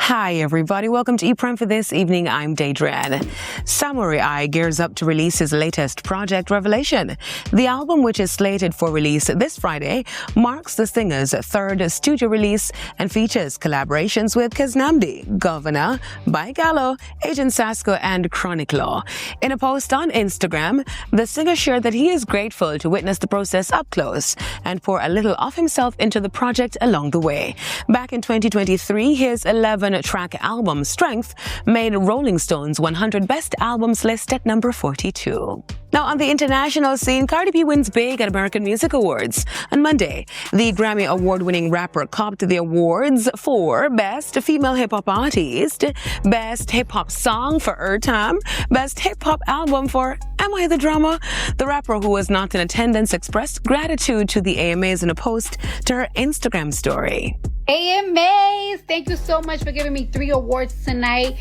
Hi everybody, welcome to ePrime for this evening. I'm Daedran. Samory gears up to release his latest project, Revelation. The album, which is slated for release this Friday, marks the singer's third studio release and features collaborations with Keznamdi, Govana, Baye Gallo, Agent Sasco and Chronic Law. In a post on Instagram, the singer shared that he is grateful to witness the process up close and pour a little of himself into the project along the way. Back in 2023, his 11-track album Strength made Rolling Stone's 100 Best Albums list at number 42. Now, on the international scene, Cardi B wins big at American Music Awards. On Monday, the Grammy Award-winning rapper copped the awards for Best Female Hip-Hop Artist, Best Hip-Hop Song for Airtime, Best Hip-Hop Album for Am I the Drama? The rapper, who was not in attendance, expressed gratitude to the AMAs in a post to her Instagram story. AMAs, thank you so much for giving me 3 awards tonight.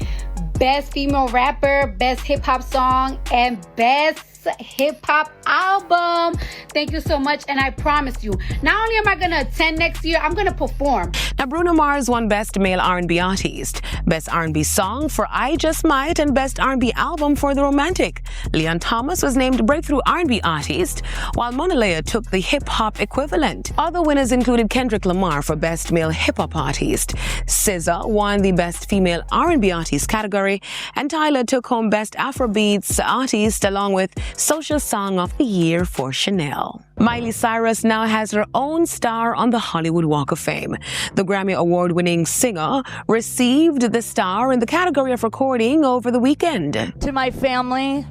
Best Female Rapper, Best Hip Hop Song, and Best Hip Hop Album. Thank you so much, and I promise you, not only am I going to attend next year, I'm going to perform. Now, Bruno Mars won Best Male R&B Artist, Best R&B Song for I Just Might, and Best R&B Album for The Romantic. Leon Thomas was named Breakthrough R&B Artist, while Mona Leo took the hip-hop equivalent. Other winners included Kendrick Lamar for Best Male Hip-Hop Artist, SZA won the Best Female R&B Artist category, and Tyler took home Best Afrobeats Artist along with Social Song of the Year for Chanel. Miley Cyrus now has her own star on the Hollywood Walk of Fame. The Grammy Award-winning singer received the star in the category of recording over the weekend. To my family,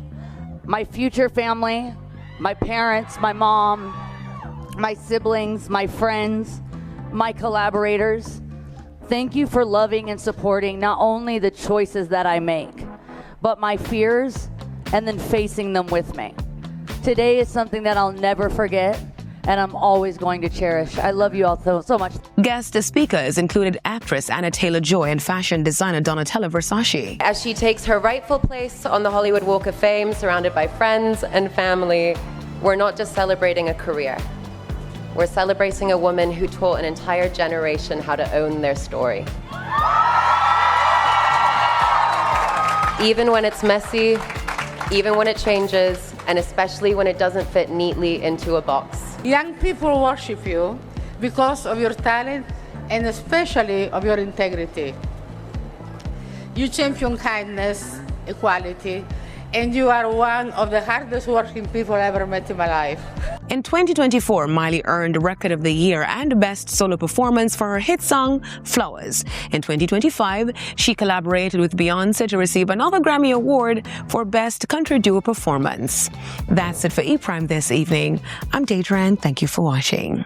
my future family, my parents, my mom, my siblings, my friends, my collaborators, thank you for loving and supporting not only the choices that I make, but my fears and then facing them with me. Today is something that I'll never forget, and I'm always going to cherish. I love you all so much. Guest speakers included actress Anna Taylor-Joy and fashion designer Donatella Versace. As she takes her rightful place on the Hollywood Walk of Fame, surrounded by friends and family, we're not just celebrating a career. We're celebrating a woman who taught an entire generation how to own their story. Even when it's messy, even when it changes, and especially when it doesn't fit neatly into a box. Young people worship you because of your talent and especially of your integrity. You champion kindness, equality, and you are one of the hardest working people I ever met in my life. In 2024, Miley earned Record of the Year and Best Solo Performance for her hit song, Flowers. In 2025, she collaborated with Beyonce to receive another Grammy Award for Best Country Duo Performance. That's it for ePrime this evening. I'm Daedran. Thank you for watching.